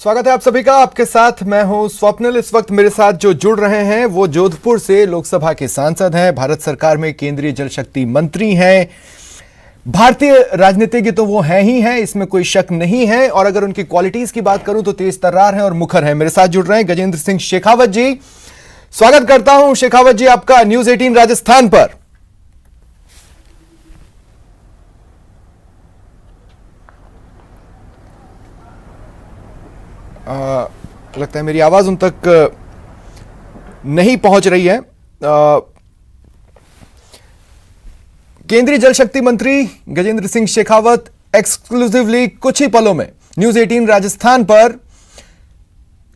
स्वागत है आप सभी का। आपके साथ मैं हूं स्वप्निल। इस वक्त मेरे साथ जो जुड़ रहे हैं वो जोधपुर से लोकसभा के सांसद हैं, भारत सरकार में केंद्रीय जल शक्ति मंत्री हैं, भारतीय राजनीतिज्ञ तो वो हैं ही हैं, इसमें कोई शक नहीं है। और अगर उनकी क्वालिटीज की बात करूं तो तेज तर्रार हैं और मुखर हैं। मेरे साथ जुड़ रहे हैं गजेंद्र सिंह शेखावत जी। स्वागत करता हूं शेखावत जी आपका न्यूज 18 राजस्थान पर। लगता है मेरी आवाज उन तक नहीं पहुंच रही है। केंद्रीय जल शक्ति मंत्री गजेंद्र सिंह शेखावत एक्सक्लूसिवली कुछ ही पलों में न्यूज 18 राजस्थान पर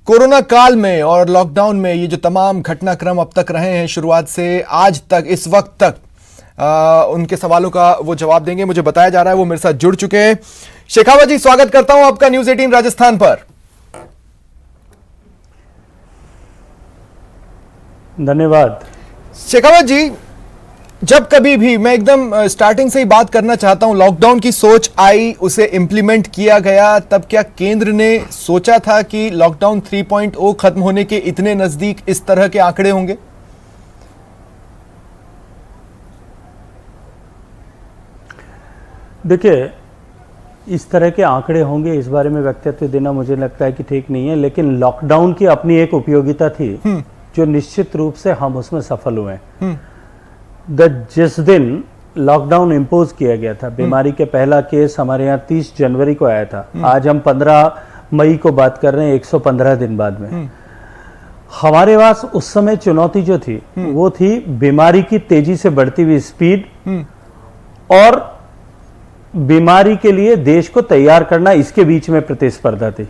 कोरोना काल में और लॉकडाउन में ये जो तमाम घटनाक्रम अब तक रहे हैं, शुरुआत से आज तक, इस वक्त तक उनके सवालों का वो जवाब देंगे। मुझे बताया जा रहा है वो मेरे साथ जुड़ चुके हैं। शेखावत जी, स्वागत करता हूं आपका न्यूज 18 राजस्थान पर। धन्यवाद। शेखावत जी, जब कभी भी मैं एकदम स्टार्टिंग से ही बात करना चाहता हूं, लॉकडाउन की सोच आई, उसे इंप्लीमेंट किया गया, तब क्या केंद्र ने सोचा था कि लॉकडाउन 3.0 खत्म होने के इतने नजदीक इस तरह के आंकड़े होंगे? देखिए, इस तरह के आंकड़े होंगे इस बारे में वक्तव्य देना मुझे लगता है कि ठीक नहीं है, लेकिन लॉकडाउन की अपनी एक उपयोगिता थी जो निश्चित रूप से हम उसमें सफल हुए। जिस दिन लॉकडाउन इम्पोज किया गया था, बीमारी के पहला केस हमारे यहाँ 30 जनवरी को आया था। आज हम 15 मई को बात कर रहे हैं, 115 दिन बाद में। हमारे पास उस समय चुनौती जो थी वो थी बीमारी की तेजी से बढ़ती हुई स्पीड और बीमारी के लिए देश को तैयार करना, इसके बीच में प्रतिस्पर्धा थी।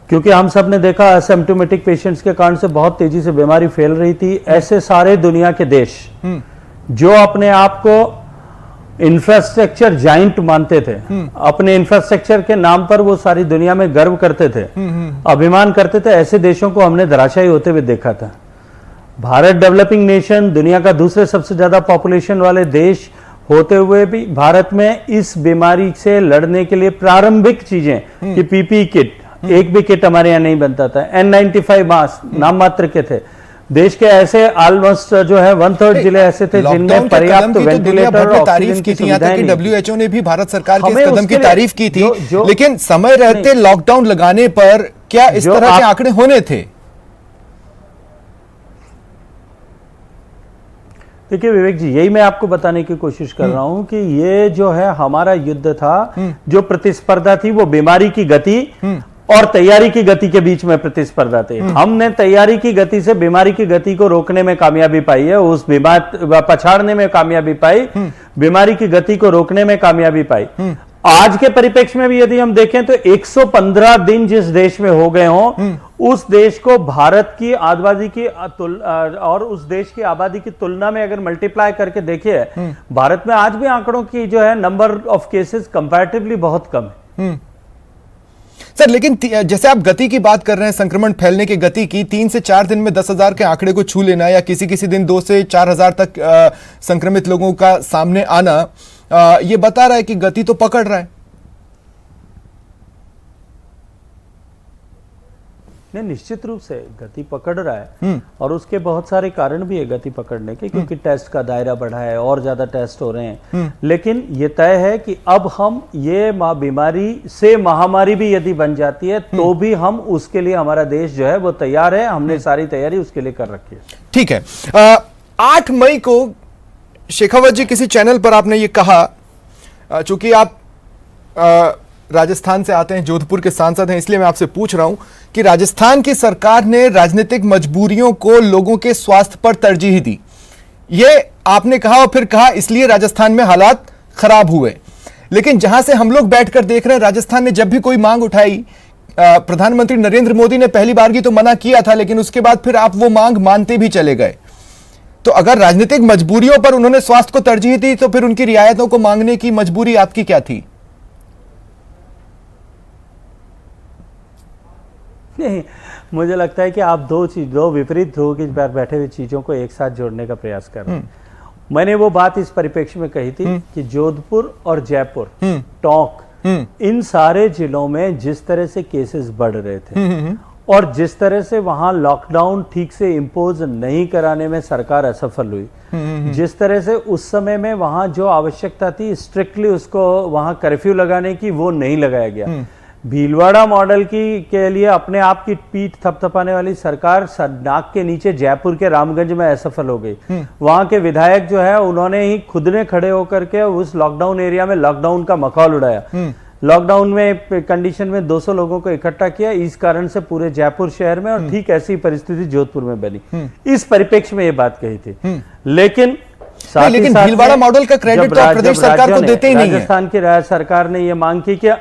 क्योंकि हम सब ने देखा एसिम्प्टोमेटिक पेशेंट्स के कारण से बहुत तेजी से बीमारी फैल रही थी। ऐसे सारे दुनिया के देश जो अपने आप को इंफ्रास्ट्रक्चर जाइंट मानते थे, अपने इंफ्रास्ट्रक्चर के नाम पर वो सारी दुनिया में गर्व करते थे, अभिमान करते थे, ऐसे देशों को हमने धराशायी होते हुए देखा था। भारत डेवलपिंग नेशन, दुनिया का दूसरे सबसे ज्यादा पॉपुलेशन वाले देश होते हुए भी भारत में इस बीमारी से लड़ने के लिए प्रारंभिक चीजें कि पीपीई किट, एक भी किट हमारे यहाँ नहीं बनता था, N95 मास्क नाम मात्र के थे। देश के ऐसे ऑलमोस्ट जो है 1/3 जिले ऐसे थे जिनमें पर्याप्त वेंटिलेटर और तारीफ की थी। यहाँ तक कि WHO ने भी भारत सरकार के इस कदम की तारीफ की थी, लेकिन समय रहते लॉकडाउन लगाने पर क्या इस तरह के आंकड़े होने थे? देखिए विवेक जी, यही मैं आपको बताने की कोशिश कर रहा हूं कि ये जो है हमारा युद्ध था, जो प्रतिस्पर्धा थी वो बीमारी की गति और तैयारी की गति के बीच में प्रतिस्पर्धा थी। हमने तैयारी की गति से बीमारी की गति को रोकने में कामयाबी पाई है, उस पछाड़ने में कामयाबी पाई, बीमारी की गति को रोकने में कामयाबी पाई। आज के परिप्रेक्ष्य में भी यदि हम देखें तो 115 दिन जिस देश में हो गए हों, उस देश को भारत की आबादी की और उस देश की आबादी की तुलना में अगर मल्टीप्लाई करके देखिए, भारत में आज भी आंकड़ों की जो है नंबर ऑफ केसेस कंपैरेटिवली बहुत कम है। सर, लेकिन जैसे आप गति की बात कर रहे हैं, संक्रमण फैलने की गति की, 3 से 4 दिन में 10,000 के आंकड़े को छू लेना या किसी किसी दिन 2 से 4,000 तक संक्रमित लोगों का सामने आना, ये बता रहा है कि गति तो पकड़ रहा है। नहीं, निश्चित रूप से गति पकड़ रहा है और उसके बहुत सारे कारण भी है गति पकड़ने के, क्योंकि टेस्ट का दायरा बढ़ा है और ज्यादा टेस्ट हो रहे हैं। लेकिन ये तय है कि अब हम ये बीमारी से महामारी भी यदि बन जाती है तो भी हम उसके लिए, हमारा देश जो है वो तैयार है, हमने सारी तैयारी उसके लिए कर रखी है। ठीक है। 8 मई को शेखावत जी किसी चैनल पर आपने ये कहा, चूंकि आप राजस्थान से आते हैं, जोधपुर के सांसद हैं, इसलिए मैं आपसे पूछ रहा हूं कि राजस्थान की सरकार ने राजनीतिक मजबूरियों को लोगों के स्वास्थ्य पर तरजीह दी, ये आपने कहा और फिर कहा इसलिए राजस्थान में हालात खराब हुए। लेकिन जहां से हम लोग बैठकर देख रहे हैं, राजस्थान ने जब भी कोई मांग उठाई, प्रधानमंत्री नरेंद्र मोदी ने पहली बार की तो मना किया था, लेकिन उसके बाद फिर आप वो मांग मानते भी चले गए। तो अगर राजनीतिक मजबूरियों पर उन्होंने स्वास्थ्य को तरजीह दी, तो फिर उनकी रियायतों को मांगने की मजबूरी आपकी क्या थी? नहीं, मुझे लगता है कि आप दो विपरीत ध्रुव के पास बैठे हुए चीजों को एक साथ जोड़ने का प्रयास कर रहे हैं। मैंने वो बात इस परिप्रेक्ष्य में कही थी कि जोधपुर और जयपुर, टोंक इन सारे जिलों में जिस तरह से केसेस बढ़ रहे थे और जिस तरह से वहां लॉकडाउन ठीक से इंपोज नहीं कराने में सरकार असफल हुई, जिस तरह से उस समय में वहां जो आवश्यकता थी स्ट्रिक्टली उसको वहां कर्फ्यू लगाने की, वो नहीं लगाया गया। भीलवाड़ा मॉडल की के लिए अपने आप की पीठ थपथपाने वाली सरकार नाक के नीचे जयपुर के रामगंज में असफल हो गई। वहां के विधायक जो है उन्होंने ही खुद ने खड़े होकर के उस लॉकडाउन एरिया में लॉकडाउन का मखौल उड़ाया। लॉकडाउन में कंडीशन में 200 लोगों को इकट्ठा किया, इस कारण से पूरे जयपुर शहर में, और ठीक ऐसी परिस्थिति जोधपुर में बनी। इस परिप्रेक्ष्य में ये बात कही थी। लेकिन लेकिन भीलवाड़ा मॉडल का क्रेडिट तो प्रदेश सरकार को देते ही नहीं है। राजस्थान की सरकार ने यह मांग की कि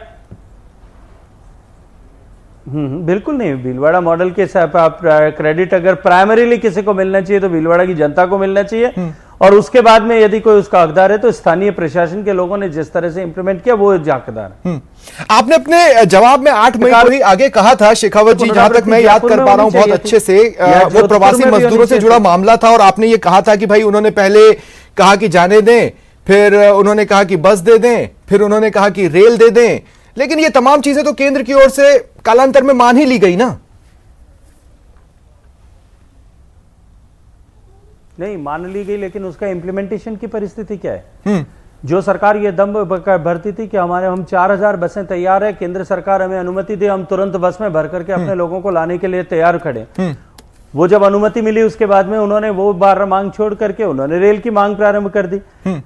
बिल्कुल नहीं, भीलवाड़ा मॉडल के क्रेडिट अगर प्राइमरीली किसी को मिलना चाहिए तो भीलवाड़ा की जनता को मिलना चाहिए, और उसके बाद में यदि कोई उसका हकदार है तो स्थानीय प्रशासन के लोगों ने जिस तरह से इंप्लीमेंट किया वो हकदार है। आपने अपने जवाब में 8 मई को ही आगे कहा था शेखावत जी, जहां तक मैं याद कर पा रहा हूं बहुत अच्छे से, वो प्रवासी मजदूरों से जुड़ा मामला था और आपने ये कहा था कि भाई उन्होंने पहले कहा कि जाने दें, फिर उन्होंने कहा कि बस दे दें, फिर उन्होंने कहा कि रेल दे दें, लेकिन ये तमाम चीजें तो केंद्र की ओर से कालांतर में मान ही ली गई ना। नहीं मान ली गई, लेकिन उसका इंप्लीमेंटेशन की परिस्थिति क्या है? जो सरकार ये दम भरती थी कि हम 4000 बसें तैयार है, केंद्र सरकार हमें अनुमति दे, हम तुरंत बस में भर करके अपने लोगों को लाने के लिए तैयार खड़े। वो जब अनुमति मिली उसके बाद में उन्होंने वो बार मांग छोड़ करके उन्होंने रेल की मांग प्रारंभ कर दी।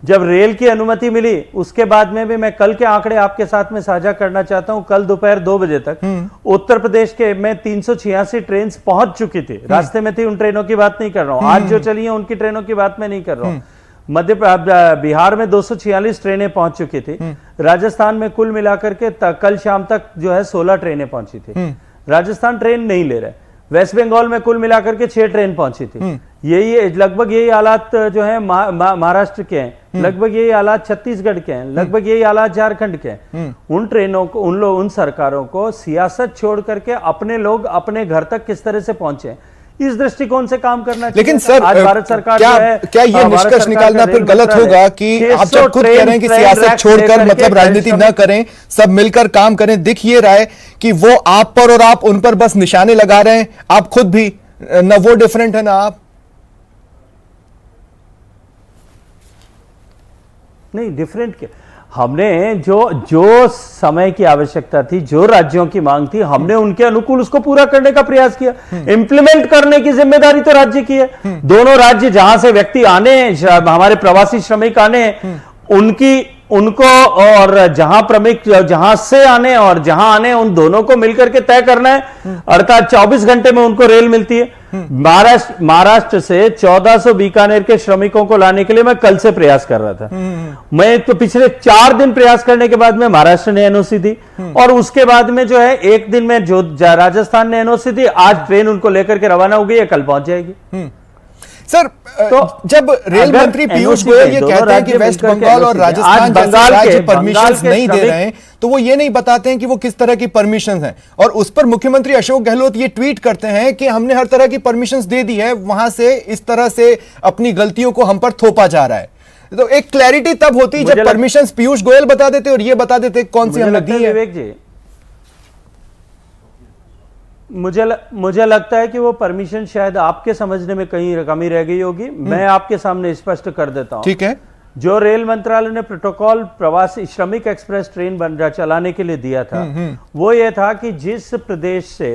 जब रेल की अनुमति मिली उसके बाद में भी मैं कल के आंकड़े आपके साथ में साझा करना चाहता हूं। कल दोपहर 2 बजे तक उत्तर प्रदेश के में 386 ट्रेन पहुंच चुकी थी, रास्ते में थी, उन ट्रेनों की बात नहीं कर रहा हूं। आज जो चली है उनकी ट्रेनों की बात मैं नहीं कर रहा हूं। बिहार में 246 ट्रेनें पहुंच चुकी थी। राजस्थान में कुल मिलाकर के कल शाम तक जो है 16 ट्रेनें पहुंची थी। राजस्थान ट्रेन नहीं ले रहे। वेस्ट बंगाल में कुल मिलाकर के 6 ट्रेन पहुंची थी। यही लगभग यही हालात जो है महाराष्ट्र के हैं, लगभग यही हालात छत्तीसगढ़ के हैं, लगभग यही हालात झारखंड के हैं। उन ट्रेनों को उन सरकारों को सियासत छोड़ करके अपने लोग अपने घर तक किस तरह से पहुंचे, इस दृष्टिकोण से काम करना चाहिए। लेकिन सर आज भारत सरकार क्या ये निष्कर्ष निकालना फिर गलत होगा कि आप जब खुद कह रहे हैं कि सियासत छोड़कर मतलब राजनीति न करें, सब मिलकर काम करें, दिख ये रहा है कि वो आप पर और आप उन पर बस निशाने लगा रहे हैं, आप खुद भी न वो डिफरेंट है ना आप। नहीं डिफरेंट क्या, हमने जो समय की आवश्यकता थी, जो राज्यों की मांग थी, हमने उनके अनुकूल उसको पूरा करने का प्रयास किया। इंप्लीमेंट करने की जिम्मेदारी तो राज्य की है। दोनों राज्य जहां से व्यक्ति आने, हमारे प्रवासी श्रमिक आने, उनको और जहां से आने और जहां आने, उन दोनों को मिलकर के तय करना है। अर्थात 24 घंटे में उनको रेल मिलती है। महाराष्ट्र से 1400 बीकानेर के श्रमिकों को लाने के लिए मैं कल से प्रयास कर रहा था। मैं तो पिछले 4 दिन प्रयास करने के बाद में महाराष्ट्र ने एनओसी दी, और उसके बाद में जो है एक दिन में जो राजस्थान ने एनओसी दी। आज ट्रेन उनको लेकर के रवाना हो गई है, कल पहुंच जाएगी। सर तो जब रेल मंत्री पीयूष गोयल ये कहते हैं कि वेस्ट बंगाल और राजस्थान जैसे राज्य परमिशंस नहीं दे रहे हैं, तो वो ये नहीं बताते हैं कि वो किस तरह की परमिशंस हैं, और उस पर मुख्यमंत्री अशोक गहलोत ये ट्वीट करते हैं कि हमने हर तरह की परमिशंस दे दी है, वहां से इस तरह से अपनी गलतियों को हम पर थोपा जा रहा है। तो एक क्लैरिटी तब होती जब परमिशंस पीयूष गोयल बता देते और ये बता देते कौन सी हमने दी है। विवेक जी, मुझे लगता है कि वो परमिशन शायद आपके समझने में कहीं कमी रह गई होगी। मैं आपके सामने स्पष्ट कर देता हूं। ठीक है। जो रेल मंत्रालय ने प्रोटोकॉल प्रवासी श्रमिक एक्सप्रेस ट्रेन चलाने के लिए दिया था, वो ये था कि जिस प्रदेश से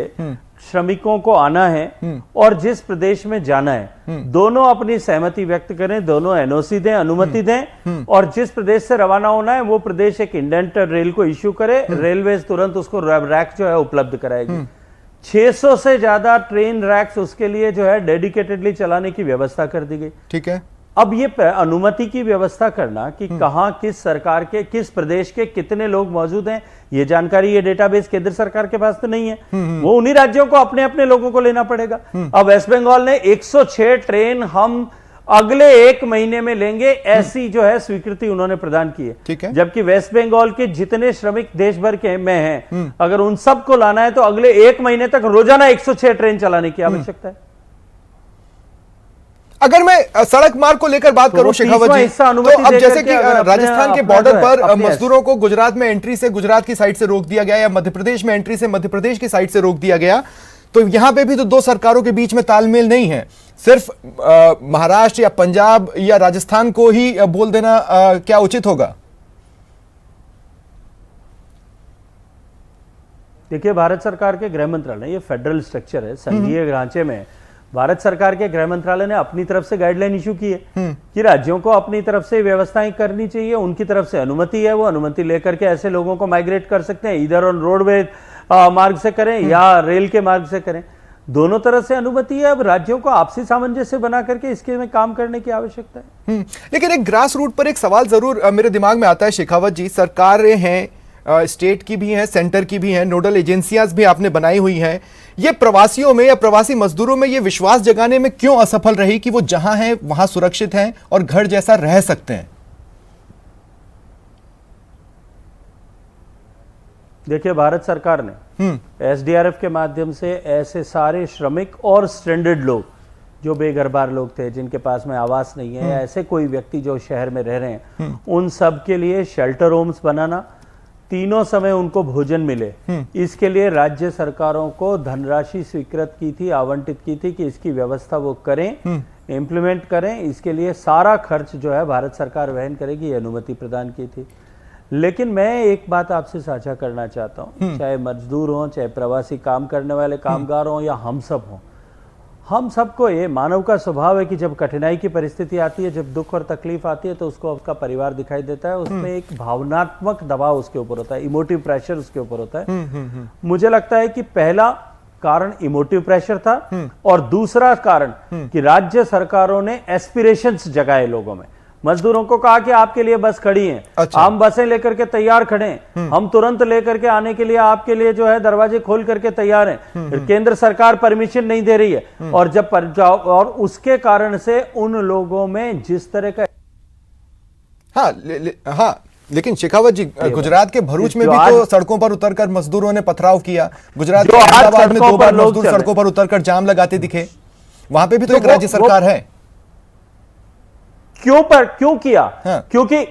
श्रमिकों को आना है और जिस प्रदेश में जाना है, दोनों अपनी सहमति व्यक्त करें, दोनों एनओसी दें, अनुमति दें, और जिस प्रदेश से रवाना होना है वो प्रदेश एक इंडेंटेड रेल को इश्यू करे। रेलवे तुरंत उसको रैक जो है उपलब्ध कराएगी। 600 से ज्यादा ट्रेन रैक्स उसके लिए जो है डेडिकेटेडली चलाने की व्यवस्था कर दी गई। ठीक है। अब ये अनुमति की व्यवस्था करना कि कहां किस सरकार के किस प्रदेश के कितने लोग मौजूद हैं, ये जानकारी, ये डेटाबेस केंद्र सरकार के पास तो नहीं है। वो उन्हीं राज्यों को अपने अपने लोगों को लेना पड़ेगा। अब वेस्ट बंगाल ने 106 ट्रेन हम अगले 1 महीने में लेंगे, ऐसी जो है स्वीकृति उन्होंने प्रदान की है। ठीक है। जबकि वेस्ट बंगाल के जितने श्रमिक देश भर के में हैं, अगर उन सबको लाना है तो अगले 1 महीने तक रोजाना 106 ट्रेन चलाने की आवश्यकता है। अगर मैं सड़क मार्ग को लेकर बात करूं शेखावत जी, तो अब जैसे कि राजस्थान के बॉर्डर पर मजदूरों को गुजरात में एंट्री से गुजरात की साइड से रोक दिया गया, या मध्य प्रदेश में एंट्री से मध्य प्रदेश की साइड से रोक दिया गया, तो यहां पे भी तो दो सरकारों के बीच में तालमेल नहीं है। सिर्फ महाराष्ट्र या पंजाब या राजस्थान को ही बोल देना क्या उचित होगा? देखिए, भारत सरकार के गृह मंत्रालय, ये फेडरल स्ट्रक्चर है, संघीय ढांचे में भारत सरकार के गृह मंत्रालय ने अपनी तरफ से गाइडलाइन इशू की है कि राज्यों को अपनी तरफ से व्यवस्थाएं करनी चाहिए। उनकी तरफ से अनुमति है, वो अनुमति लेकर के ऐसे लोगों को माइग्रेट कर सकते हैं, इधर ऑन रोडवे मार्ग से करें या रेल के मार्ग से करें, दोनों तरह से अनुमति है। अब राज्यों को आपसी सामंजस्य बना करके इसके में काम करने की आवश्यकता है। लेकिन एक ग्रास रूट पर एक सवाल जरूर मेरे दिमाग में आता है शेखावत जी, सरकारें हैं, स्टेट की भी हैं, सेंटर की भी हैं, नोडल एजेंसियां भी आपने बनाई हुई हैं, ये प्रवासियों में या प्रवासी मजदूरों में ये विश्वास जगाने में क्यों असफल रही कि वो जहां हैं वहां सुरक्षित हैं और घर जैसा रह सकते हैं? देखिए, भारत सरकार ने एसडीआरएफ के माध्यम से ऐसे सारे श्रमिक और स्ट्रैंडेड लोग, जो बेघरबार लोग थे, जिनके पास में आवास नहीं है, ऐसे कोई व्यक्ति जो शहर में रह रहे हैं, उन सब के लिए शेल्टर होम्स बनाना, तीनों समय उनको भोजन मिले, इसके लिए राज्य सरकारों को धनराशि स्वीकृत की थी, आवंटित की थी कि इसकी व्यवस्था वो करें, इंप्लीमेंट करें। इसके लिए सारा खर्च जो है भारत सरकार वहन करेगी, ये अनुमति प्रदान की थी। लेकिन मैं एक बात आपसे साझा करना चाहता हूं, चाहे मजदूर हों, चाहे प्रवासी काम करने वाले कामगार हों, या हम सब हों, हम सबको ये मानव का स्वभाव है कि जब कठिनाई की परिस्थिति आती है, जब दुख और तकलीफ आती है, तो उसको उसका परिवार दिखाई देता है, उसमें एक भावनात्मक दबाव उसके ऊपर होता है, इमोटिव प्रेशर उसके ऊपर होता है। मुझे लगता है कि पहला कारण इमोटिव प्रेशर था, और दूसरा कारण कि राज्य सरकारों ने एस्पिरेशंस जगाए लोगों में। मजदूरों को कहा कि आपके लिए बस खड़ी हैं, अच्छा। हम बसें लेकर के तैयार खड़े हैं, हम तुरंत लेकर के आने के लिए आपके लिए जो है दरवाजे खोल करके तैयार हैं। केंद्र सरकार परमिशन नहीं दे रही है, और जब और उसके कारण से उन लोगों में जिस तरह का हाँ, लेकिन शेखावत जी, गुजरात के भरूच में भी तो सड़कों पर उतरकर मजदूरों ने पथराव किया। गुजरात के अहमदाबाद में 2 बार मजदूर सड़कों पर उतरकर जाम लगाते दिखे, वहां पे भी तो एक राज्य सरकार है। क्यों किया? हाँ। क्योंकि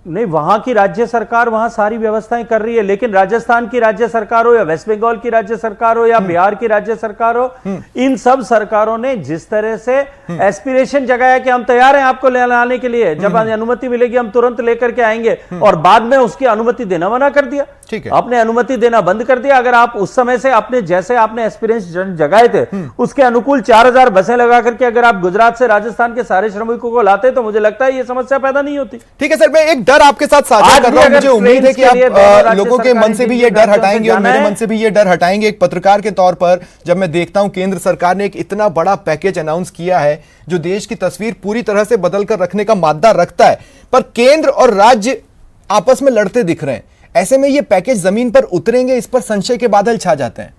नहीं, वहां की राज्य सरकार वहां सारी व्यवस्थाएं कर रही है, लेकिन राजस्थान की राज्य सरकार हो, या वेस्ट बंगाल की राज्य सरकार हो, या बिहार की राज्य सरकार हो, इन सब सरकारों ने जिस तरह से एस्पिरेशन जगाया कि हम तैयार हैं आपको ले आने के लिए, जब अनुमति मिलेगी हम तुरंत लेकर के आएंगे, और बाद में उसकी अनुमति देना मना कर दिया। ठीक है, आपने अनुमति देना बंद कर दिया। अगर आप उस समय से अपने जैसे आपने एक्सपीरियंस जगाए थे उसके अनुकूल 4000 बसें लगा करके अगर आप गुजरात से राजस्थान के सारे श्रमिकों को लाते, तो मुझे लगता है ये समस्या पैदा नहीं होती। ठीक है सर, मैं एक डर आपके साथ साझा कर रहा हूं, मुझे उम्मीद है कि आप लोगों के मन से भी ये डर हटाएंगे और मेरे मन से भी ये डर हटाएंगे। एक पत्रकार के तौर पर जब मैं देखता हूं केंद्र सरकार ने एक इतना बड़ा पैकेज अनाउंस किया है जो देश की तस्वीर पूरी तरह से बदल कर रखने का मादा रखता है, पर केंद्र और राज्य आपस में लड़ते दिख रहे हैं, ऐसे में ये पैकेज जमीन पर उतरेंगे, इस पर संशय के बादल छा जाते हैं।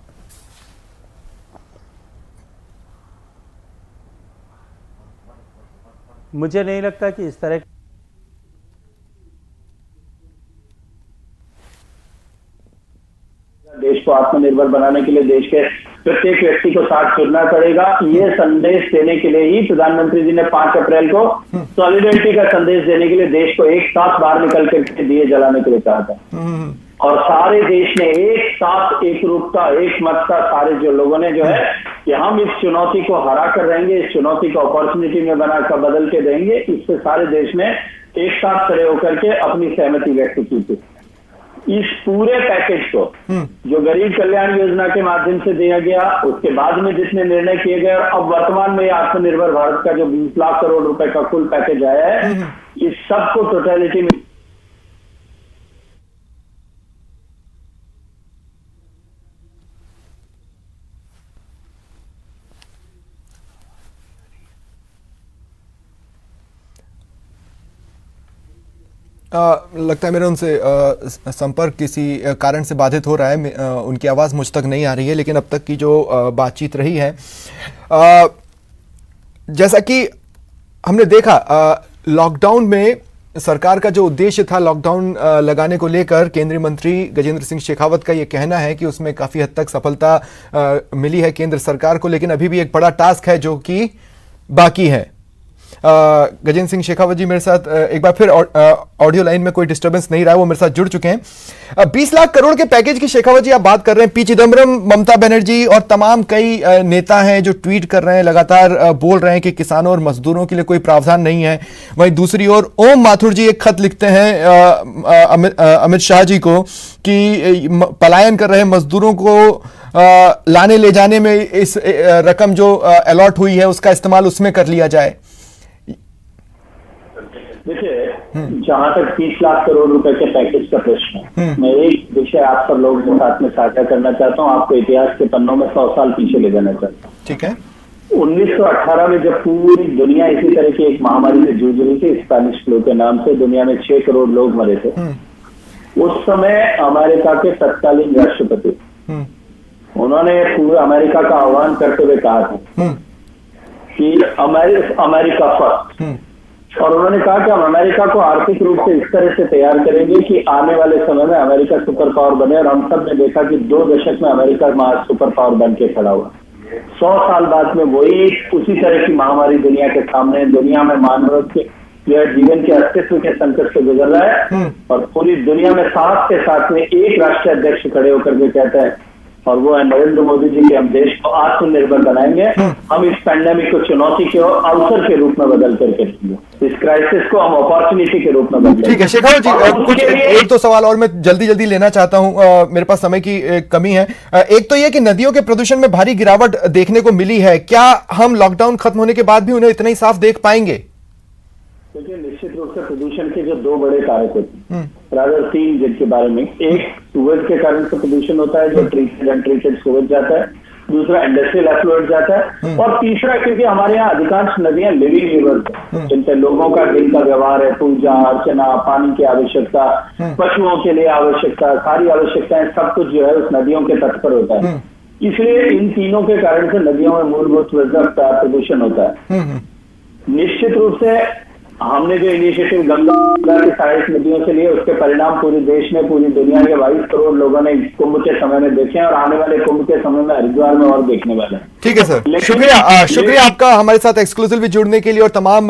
मुझे नहीं लगता कि इस तरह देश को आत्मनिर्भर बनाने के लिए देश के प्रत्येक व्यक्ति को साथ जुड़ना पड़ेगा। ये संदेश देने के लिए ही प्रधानमंत्री जी ने 5 अप्रैल को सॉलिडेरिटी का संदेश देने के लिए देश को एक साथ बाहर निकल करके दिए जलाने के लिए कहा था, और सारे देश ने एक साथ, एक रूपता, एक मत का, सारे जो लोगों ने जो है कि हम इस चुनौती को हरा कर रहेंगे, इस चुनौती को अपॉर्चुनिटी में बनाकर बदल के देंगे, इससे सारे देश ने एक साथ खड़े होकर के अपनी सहमति व्यक्त की थी। इस पूरे पैकेज को जो गरीब कल्याण योजना के माध्यम से दिया गया, उसके बाद में जितने निर्णय किए गए, और अब वर्तमान में आत्मनिर्भर भारत का जो 20 लाख करोड़ रुपए का कुल पैकेज आया है, इस सब को टोटलिटी में लगता है मेरा उनसे संपर्क किसी कारण से बाधित हो रहा है, उनकी आवाज़ मुझ तक नहीं आ रही है, लेकिन अब तक की जो बातचीत रही है, जैसा कि हमने देखा लॉकडाउन में सरकार का जो उद्देश्य था लॉकडाउन लगाने को लेकर, केंद्रीय मंत्री गजेंद्र सिंह शेखावत का ये कहना है कि उसमें काफ़ी हद तक सफलता मिली है केंद्र सरकार को, लेकिन अभी भी एक बड़ा टास्क है जो कि बाकी है। गजेंद्र सिंह शेखावत जी मेरे साथ एक बार फिर ऑडियो लाइन में कोई डिस्टर्बेंस नहीं रहा है, वो मेरे साथ जुड़ चुके हैं। 20 लाख करोड़ के पैकेज की शेखावत जी आप बात कर रहे हैं। पी चिदम्बरम, ममता बनर्जी और तमाम कई नेता हैं जो ट्वीट कर रहे हैं, लगातार बोल रहे हैं कि किसानों और मजदूरों के लिए कोई प्रावधान नहीं है। वहीं दूसरी ओर ओम माथुर जी एक खत लिखते हैं अमित शाह जी को कि पलायन कर रहे मजदूरों को लाने ले जाने में इस रकम जो अलॉट हुई है उसका इस्तेमाल उसमें कर लिया जाए। देखिए, जहां तक 30 लाख करोड़ रुपए के पैकेज का प्रश्न है, मैं एक विषय आप सब लोगों के साथ में साझा करना चाहता हूं, आपको इतिहास के पन्नों में 100 साल पीछे ले जाना चाहता हूं। ठीक है। 1918 में जब पूरी दुनिया इसी तरह की एक महामारी से जूझ रही थी, स्पेनिश फ्लू के नाम से, दुनिया में 6 करोड़ लोग मरे थे। उस समय अमेरिका के तत्कालीन राष्ट्रपति उन्होंने पूरे अमेरिका का आह्वान करते हुए कहा था कि अमेरिका फर्स्ट, और उन्होंने कहा कि हम अमेरिका को आर्थिक रूप से इस तरह से तैयार करेंगे कि आने वाले समय में अमेरिका सुपर पावर बने। और हम सब ने देखा कि 2 दशक में अमेरिका सुपर पावर बन के खड़ा हुआ। 100 साल बाद में वही उसी तरह की महामारी दुनिया के सामने, दुनिया में मानव के जीवन के अस्तित्व के संकट से गुजर रहा है, और पूरी दुनिया में साथ के साथ में एक राष्ट्रीय अध्यक्ष खड़े होकर के कहते हैं, और वो है नरेंद्र मोदी जी, के हम देश को आत्मनिर्भर बनाएंगे, हम इस पैंडेमिक को चुनौती के और अवसर के रूप में बदल करके इस क्राइसिस को हम अपॉर्चुनिटी के रूप में बदलेंगे। ठीक है शेखावत जी, कुछ एक दो सवाल और मैं जल्दी लेना चाहता हूं, मेरे पास समय की कमी है। एक तो यह कि नदियों के प्रदूषण में भारी गिरावट देखने को मिली है, क्या हम लॉकडाउन खत्म होने के बाद भी उन्हें इतना ही साफ देख पाएंगे? देखिए, निश्चित रूप से प्रदूषण के जो 2 बड़े कारक होते हैं, रादर 3 जिनके बारे में, एक सूरज के कारण से प्रदूषण होता है, जो ट्रीटेड अनट्रीटेड सूरज जाता है, दूसरा इंडस्ट्रियल एफ्लुएंट जाता है, और तीसरा क्योंकि हमारे यहाँ अधिकांश नदियां लिविंग रिवर्स है, जिनसे लोगों का दिन का व्यवहार है, पूजा अर्चना, पानी की आवश्यकता, पशुओं के लिए आवश्यकता, सारी आवश्यकताएं, सब कुछ जो है उस नदियों के तट पर होता है। इसलिए इन तीनों के कारण से नदियों में मूलभूत प्रदूषण होता है। निश्चित रूप से हमने जो इनिशिएटिव गंगा की 40 नदियों से लिए, उसके परिणाम पूरे देश में, पूरी दुनिया के 22 करोड़ लोगों ने कुंभ के समय में देखे हैं, और आने वाले कुंभ के समय में हरिद्वार में और देखने वाले हैं। ठीक है सर, शुक्रिया आपका हमारे साथ एक्सक्लूसिवली जुड़ने के लिए और तमाम